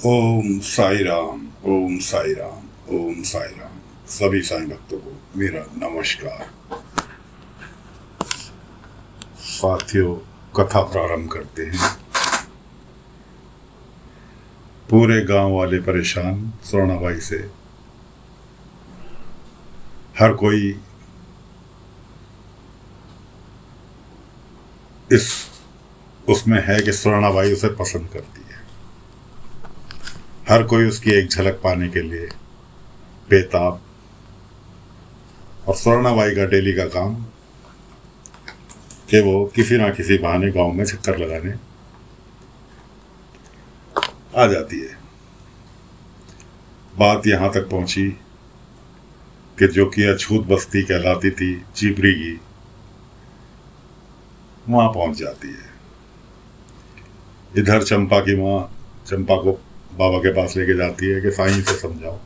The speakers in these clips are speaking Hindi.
ओम साई राम, ओम साई राम, ओम साई राम। सभी साईं भक्तों को मेरा नमस्कार। साथियों, कथा प्रारंभ करते हैं। पूरे गांव वाले परेशान स्वर्णाबाई से। हर कोई इस उसमें है कि स्वर्णाबाई उसे पसंद करती है। हर कोई उसकी एक झलक पाने के लिए बेताब। और स्वर्णाबाई का डेली का काम कि वो किसी ना किसी बहाने गांव में चक्कर लगाने आ जाती है। बात यहां तक पहुंची कि जो कि अछूत बस्ती कहलाती थी चिपरी की, वहां पहुंच जाती है। इधर चंपा की माँ चंपा को बाबा के पास लेके जाती है कि साईं से समझाओ,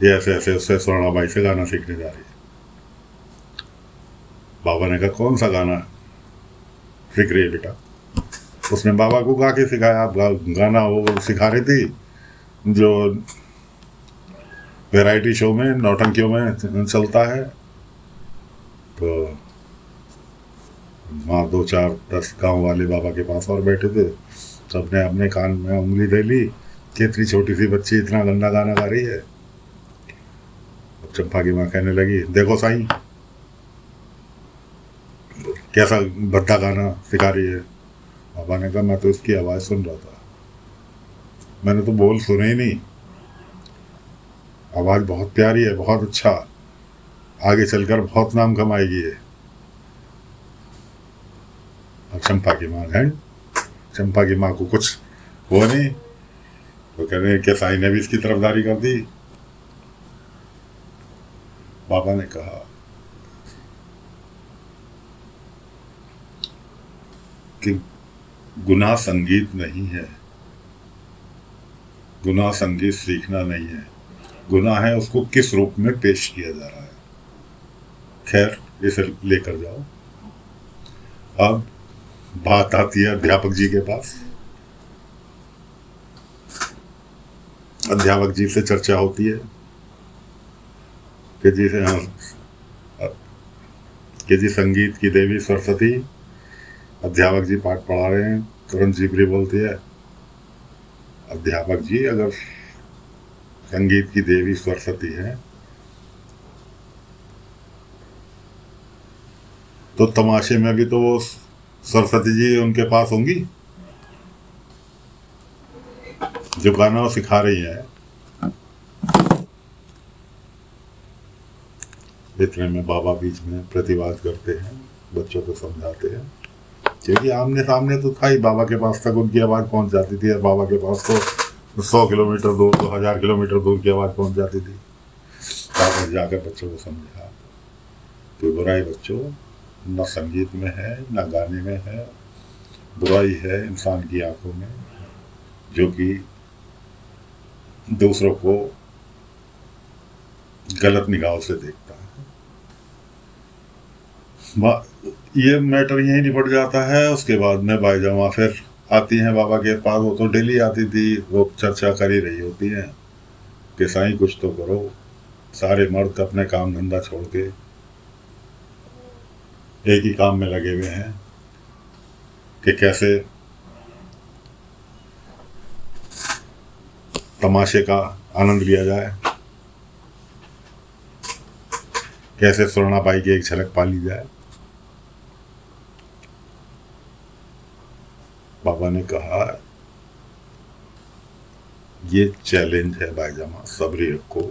ये ऐसे ऐसे उससे स्वर्णाबाई से गाना सीखने जा रही है। बाबा ने कहा कौन सा गाना सीख रही है बेटा? उसने बाबा को गा के सिखाया। गाना वो सिखा रही थी जो वैरायटी शो में नौटंकियों में चलता है। तो वहाँ 2 4 10 गांव वाले बाबा के पास और बैठे थे। सबने अपने कान में उंगली दे ली कि इतनी छोटी सी बच्ची इतना गंदा गाना गा रही है। अब चंपा की माँ कहने लगी, देखो साईं कैसा भद्दा गाना सिखा रही है। बाबा ने कहा मैं तो इसकी आवाज़ सुन रहा था, मैंने तो बोल सुने ही नहीं। आवाज़ बहुत प्यारी है, बहुत अच्छा, आगे चलकर बहुत नाम कमाएगी है। और चंपा की माँ है, चंपा की माँ को कुछ वो नहीं, तो कह रहे हैं कि साईं ने भी इसकी तरफदारी कर दी। बाबा ने कहा कि गुनाह संगीत नहीं है, गुनाह संगीत सीखना नहीं है, गुनाह है उसको किस रूप में पेश किया जा रहा है। खैर, इसे लेकर जाओ। अब बात आती है अध्यापक जी के पास। अध्यापक जी से चर्चा होती है कि जी संगीत की देवी सरस्वती। अध्यापक जी पाठ पढ़ा रहे हैं, तुरंत जिबरी बोलती है, अध्यापक जी अगर संगीत की देवी सरस्वती है तो तमाशे में भी तो वो सरस्वती जी उनके पास होंगी जो गाना वो सिखा रही है। इतने में बाबा बीच में प्रतिवाद करते हैं, बच्चों को समझाते हैं, क्योंकि आमने सामने तो था ही, बाबा के पास तक उनकी आवाज़ पहुंच जाती थी। और बाबा के पास तो 100 किलोमीटर दूर, 1000 किलोमीटर दूर की आवाज़ पहुंच जाती थी। बाबा जाकर बच्चों को समझा, कोई बुराई बच्चों न संगीत में है न गाने में है, बुराई है इंसान की आंखों में जो कि दूसरों को गलत निगाहों से देखता है। ये मैटर यहीं निपट जाता है। उसके बाद में बाईजामा फिर आती हैं बाबा के पास। वो तो डेली आती थी, वो चर्चा कर ही रही होती हैं कि साईं कुछ तो करो। सारे मर्द अपने काम धंधा छोड़ के एक ही काम में लगे हुए हैं कि कैसे तमाशे का आनंद लिया जाए, कैसे स्वर्णाबाई की एक झलक पा ली जाए। बाबा ने कहा ये चैलेंज है बाईजामा, सबरी रखो।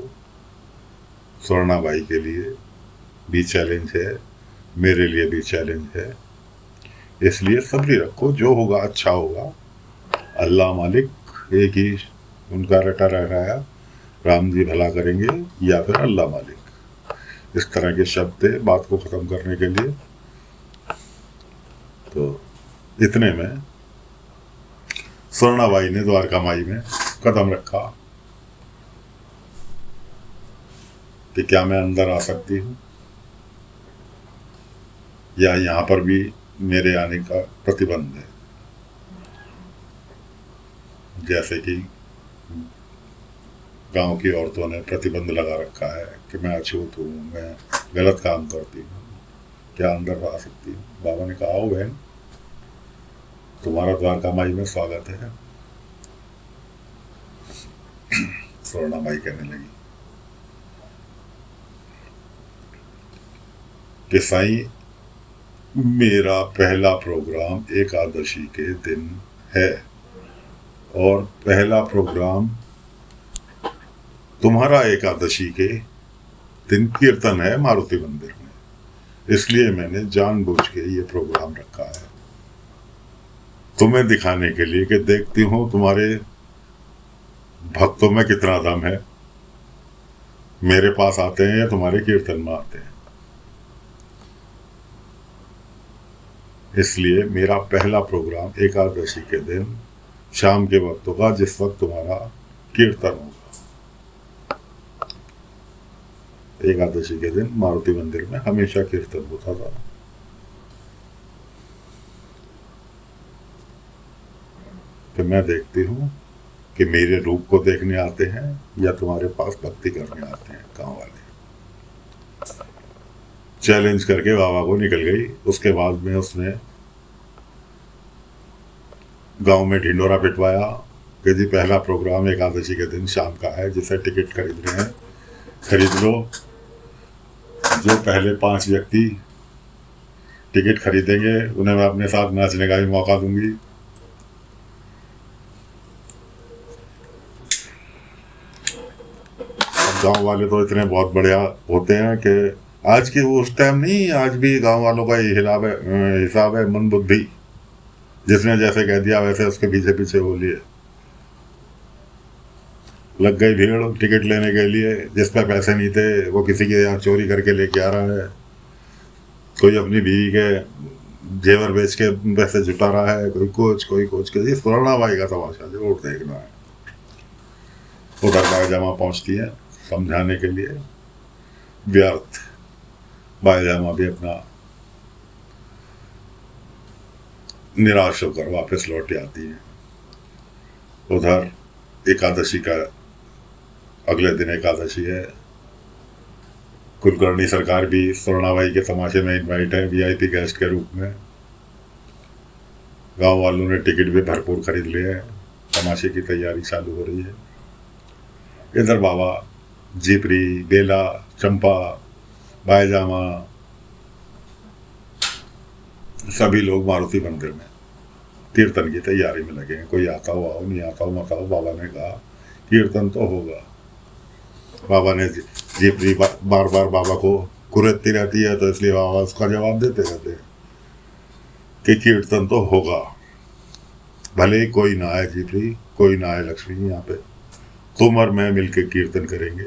स्वर्णाबाई के लिए भी चैलेंज है, मेरे लिए भी चैलेंज है, इसलिए सबरी रखो, जो होगा अच्छा होगा। अल्लाह मालिक एक ही उनका रटा रखाया, राम जी भला करेंगे या फिर अल्लाह मालिक, इस तरह के शब्द थे बात को ख़त्म करने के लिए। तो इतने में स्वर्णाबाई ने द्वारका माई में कदम रखा कि क्या मैं अंदर आ सकती हूँ या यहाँ पर भी मेरे आने का प्रतिबंध है। जैसे कि गांव की औरतों ने प्रतिबंध लगा रखा है कि मैं अछूत हूँ, मैं गलत काम करती हूँ, क्या अंदर आ सकती हूँ। बाबा ने कहा, आओ बहन, तुम्हारा द्वारका माई में स्वागत है। स्वर्णा माई कहने लगी कि साईं, मेरा पहला प्रोग्राम एकादशी के दिन है और पहला प्रोग्राम तुम्हारा एकादशी के दिन कीर्तन है मारुति मंदिर में, इसलिए मैंने जानबूझ के ये प्रोग्राम रखा है तुम्हें दिखाने के लिए कि देखती हूँ तुम्हारे भक्तों में कितना दम है, मेरे पास आते हैं या तुम्हारे कीर्तन में आते हैं। इसलिए मेरा पहला प्रोग्राम एकादशी के दिन शाम के वक्त होगा, जिस वक्त तुम्हारा कीर्तन होगा। एकादशी के दिन मारुति मंदिर में हमेशा कीर्तन होता था। तो मैं देखती हूँ कि मेरे रूप को देखने आते हैं या तुम्हारे पास भक्ति करने आते हैं गांव वाले। चैलेंज करके बाबा को निकल गई। उसके बाद में उसने गांव में ढिंडोरा पिटवाया कि जी पहला प्रोग्राम एकादशी के दिन शाम का है, जिसे टिकट खरीद रहे हैं खरीद लो। जो पहले 5 व्यक्ति टिकट खरीदेंगे उन्हें मैं अपने साथ नाचने का भी मौका दूंगी। गांव वाले तो इतने बहुत बढ़िया होते हैं कि आज की वो उस टाइम नहीं, आज भी गांव वालों का ये हिसाब है मन बुद्धि, जिसने जैसे कह दिया वैसे उसके पीछे पीछे बोलिए। लग गई भीड़ टिकट लेने के लिए, जिस पे पैसे नहीं थे वो किसी के यहाँ चोरी करके लेके आ रहा है, कोई अपनी बीवी के जेवर बेच के पैसे जुटा रहा है, कोई कुछ के। स्वर्णा बाई का तमाशा जरूर देखना है। उधर बाईजामा पहुंचती है समझाने के लिए, व्यर्थ। बाईजामा भी अपना निराश होकर वापस लौट आती है। उधर एकादशी का अगले दिन एकादशी है। कुलकर्णी सरकार भी स्वर्णाबाई के तमाशे में इनवाइट है वीआईपी गेस्ट के रूप में। गांव वालों ने टिकट भी भरपूर खरीद लिए हैं। तमाशे की तैयारी चालू हो रही है। इधर बाबा, जीपरी, बेला, चंपा, बाईजामा सभी लोग मारुति मंदिर में कीर्तन की तैयारी में लगे हैं। कोई आता हो आओ, नहीं आता हो मत आओ। बाबा ने कहा कीर्तन तो होगा। बाबा ने जीपरी बार बार बाबा को कुरेदती रहती है, तो इसलिए बाबा उसका जवाब देते रहते हैं कि कीर्तन तो होगा, भले ही कोई ना आए जीपरी, कोई ना आए लक्ष्मी, यहाँ पे तुम और मैं मिलकर कीर्तन करेंगे,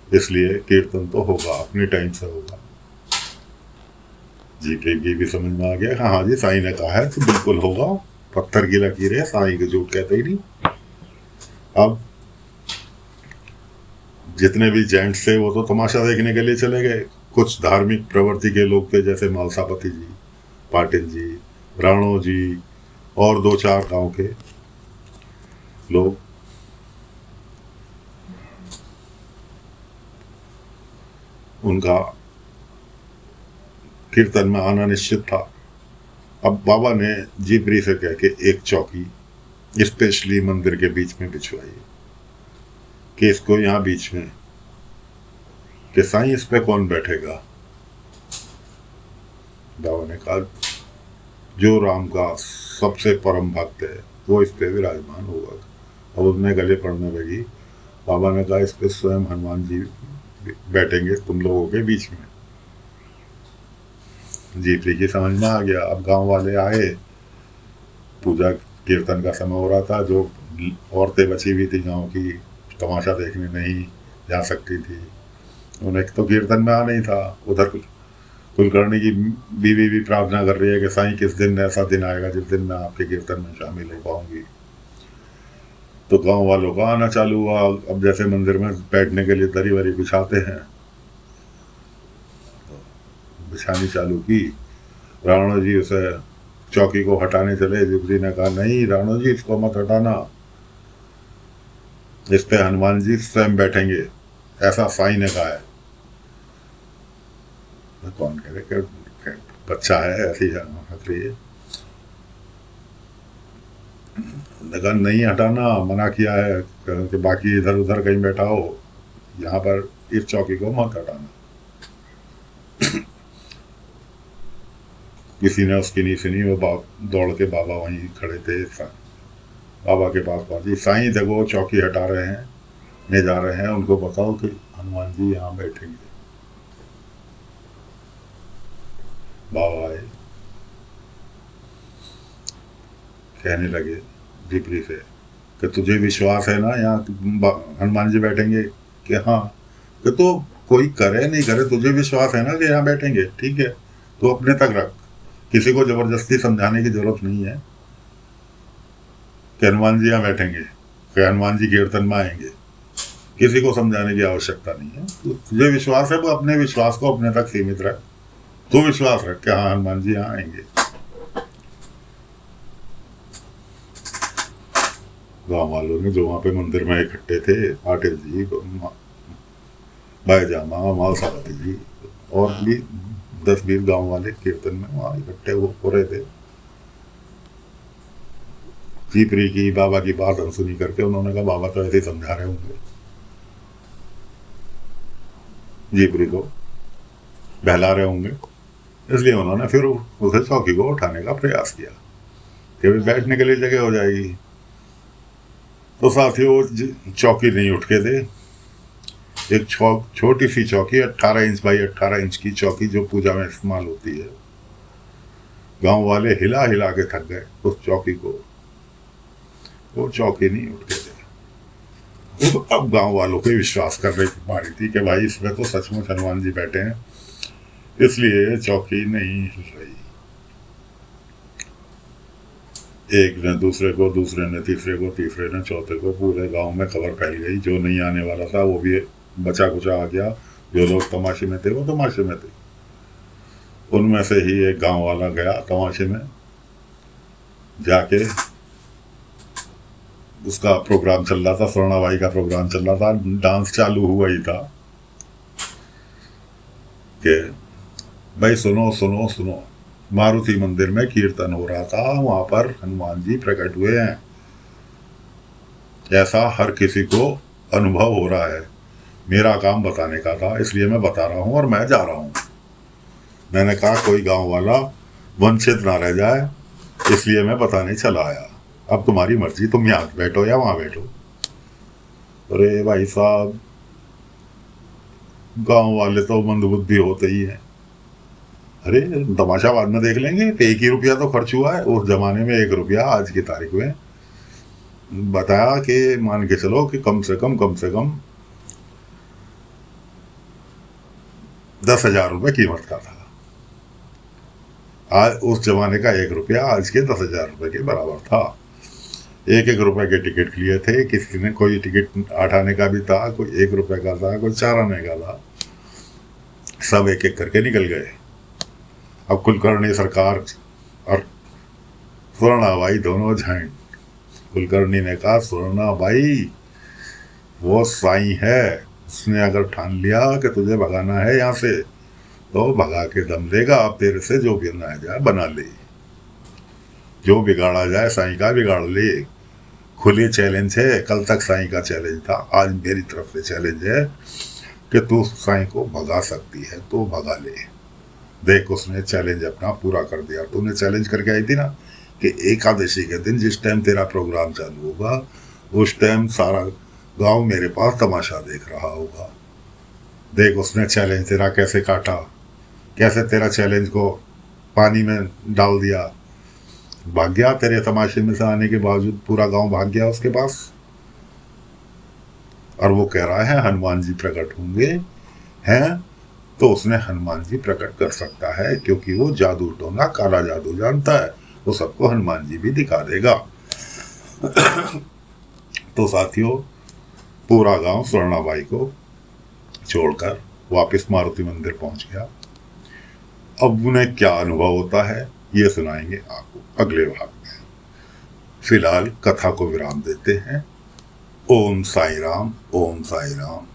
इसलिए कीर्तन तो होगा, अपने टाइम से होगा। जीपरी की भी समझ में आ गया, हाँ जी साईं ने कहा है तो बिल्कुल होगा। पत्थर की लकीर है, साईं को झूठ कहते ही नहीं। अब जितने भी जेंट्स थे वो तो तमाशा देखने के लिए चले गए। कुछ धार्मिक प्रवृत्ति के लोग थे, जैसे मालसापति जी, पाटिल जी, राणो जी और 2-4 गांव के लोग। उनका कीर्तन में आना निश्चित था। अब बाबा ने जीपरी से कह के एक चौकी स्पेशली मंदिर के बीच में बिछवाई कि इसको यहाँ बीच में, कि साईं इस पे कौन बैठेगा। बाबा ने कहा जो राम का सबसे परम भक्त है वो इस पे विराजमान होगा। अब उसने गले पड़ने लगी। बाबा ने कहा इस पे स्वयं हनुमान जी बैठेंगे तुम लोगों के बीच में। जीपरी की समझ में आ गया। अब गांव वाले आए, पूजा कीर्तन का समय हो रहा था। जो औरतें बची हुई थी गांव की, तमाशा देखने नहीं जा सकती थी, उन्हें तो कीर्तन में आना ही था। उधर कुलकर्णी की बीवी भी प्रार्थना कर रही है कि साईं किस दिन ऐसा दिन आएगा जिस दिन मैं आपके कीर्तन में शामिल हो पाऊंगी। तो गांव वालों का आना चालू हुआ। अब जैसे मंदिर में बैठने के लिए दरी वरी बिछाते हैं, तो बिछानी चालू की। राणो जी उसे चौकी को हटाने चले। जिब्री ने कहा नहीं राणो जी, इसको मत हटाना, इस पे हनुमान जी स्वयं बैठेंगे, ऐसा साईं ने कहा है। तो कौन कह रहे कि बच्चा है ऐसी हक रही है। लगा नहीं हटाना, मना किया है कि बाकी इधर उधर कहीं बैठा हो, यहाँ पर इस चौकी को मत हटाना। किसी ने उसकी नहीं सुनी, वो दौड़ के बाबा वहीं खड़े थे, बाबा के पास पहुंची। साईं देखो चौकी हटा रहे हैं, ले जा रहे हैं, उनको बताओ कि हनुमान जी यहाँ बैठेंगे। बाबा आए, कहने लगे झिपरी से कि तुझे विश्वास है ना यहाँ हनुमान जी बैठेंगे? कि हाँ। कि तो कोई करे नहीं करे, तुझे विश्वास है ना कि यहाँ बैठेंगे? ठीक है, तो अपने तक रख, किसी को जबरदस्ती समझाने की जरूरत नहीं है कि हनुमान जी यहाँ बैठेंगे, कि हनुमान जी कीर्तन में आएंगे। किसी को समझाने की आवश्यकता नहीं है। तो तुझे विश्वास है, वो अपने विश्वास को अपने तक सीमित रख। तो विश्वास रख कि हाँ हनुमान जी यहाँ आएंगे। गांव वालों ने जो वहाँ पे मंदिर में इकट्ठे थे, पाटिल जी, भाईजामा, मालसावती जी और भी 10-20 गांव वाले कीर्तन में वहाँ इकट्ठे हो रहे थे। झिपरी की बाबा की बात अनसुनी करके उन्होंने कहा बाबा तो ऐसे ही समझा रहे होंगे, झिपरी को बहला रहे होंगे, इसलिए उन्होंने फिर उसे चौकी को उठाने का प्रयास किया कि भी बैठने के लिए जगह हो जाएगी। तो साथियों चौकी नहीं उठ के थे। एक छोटी सी चौकी, 18 इंच बाई 18 इंच की चौकी जो पूजा में इस्तेमाल होती है, गांव वाले हिला हिला के थक गए उस चौकी को। वो चौकी नहीं उठ के थे। तो अब गांव वालों पे विश्वास कर रही मारी थी कि भाई इसमें तो सचमुच हनुमान जी बैठे हैं, इसलिए चौकी नहीं हिल रही। एक ने दूसरे को, दूसरे ने तीसरे को, तीसरे ने चौथे को, पूरे गांव में खबर फैल गई। जो नहीं आने वाला था वो भी बचा कुचा आ गया। जो लोग तमाशे में थे वो तमाशे में थे। उनमें से ही एक गांव वाला गया तमाशे में, जाके उसका प्रोग्राम चल रहा था, स्वर्णाबाई का प्रोग्राम चल रहा था, डांस चालू हुआ ही था कि भाई सुनो सुनो सुनो, मारुति मंदिर में कीर्तन हो रहा था, वहां पर हनुमान जी प्रकट हुए हैं, ऐसा हर किसी को अनुभव हो रहा है। मेरा काम बताने का था, इसलिए मैं बता रहा हूं और मैं जा रहा हूं। मैंने कहा कोई गांव वाला वंचित ना रह जाए, इसलिए मैं बताने चला आया। अब तुम्हारी मर्जी, तुम यहाँ बैठो या वहां बैठो। अरे भाई साहब, गांव वाले तो मंदबुद्धि होते ही हैं। अरे तमाशा बाद में देख लेंगे, 1 ही रुपया तो खर्च हुआ है। उस जमाने में 1 रुपया आज की तारीख में बताया कि मान के चलो कि कम से कम 10,000 रुपये कीमत का था। आज उस जमाने का 1 रुपया आज के 10,000 रुपये के बराबर था। 1-1 रुपए के टिकट लिए थे। किसी ने कोई टिकट 8 आने का भी था, कोई 1 रुपए का था, कोई 4 आने का था। सब एक एक करके निकल गए। अब कुलकर्णी सरकार और स्वर्णाबाई दोनों जाएं। कुलकर्णी ने कहा स्वर्णाबाई वो साईं है, उसने अगर ठान लिया कि तुझे भगाना है यहाँ से तो भगा के दम देगा। अब तेरे से जो बनाया जाए बना ले, जो बिगाड़ा जाए साईं का बिगाड़ ले। खुली चैलेंज है, कल तक साईं का चैलेंज था, आज मेरी तरफ से चैलेंज है कि तू साईं को भगा सकती है तो भगा ले। देख उसने चैलेंज अपना पूरा कर दिया। तूने चैलेंज करके आई थी ना कि एकादशी के दिन जिस टाइम तेरा प्रोग्राम चालू होगा उस टाइम सारा गांव मेरे पास तमाशा देख रहा होगा। देख उसने चैलेंज तेरा कैसे काटा, कैसे तेरा चैलेंज को पानी में डाल दिया। भाग गया, तेरे तमाशे में से आने के बावजूद पूरा गांव भाग गया उसके पास। और वो कह रहा है हनुमान जी प्रकट होंगे हैं, तो उसने हनुमान जी प्रकट कर सकता है क्योंकि वो जादू टोना काला जादू जानता है, वो सबको हनुमान जी भी दिखा देगा। तो साथियों पूरा गांव स्वर्णाबाई को छोड़कर वापस मारुति मंदिर पहुंच गया। अब उन्हें क्या अनुभव होता है ये सुनाएंगे आपको अगले भाग में। फिलहाल कथा को विराम देते हैं। ओम साई राम, ओम साई राम।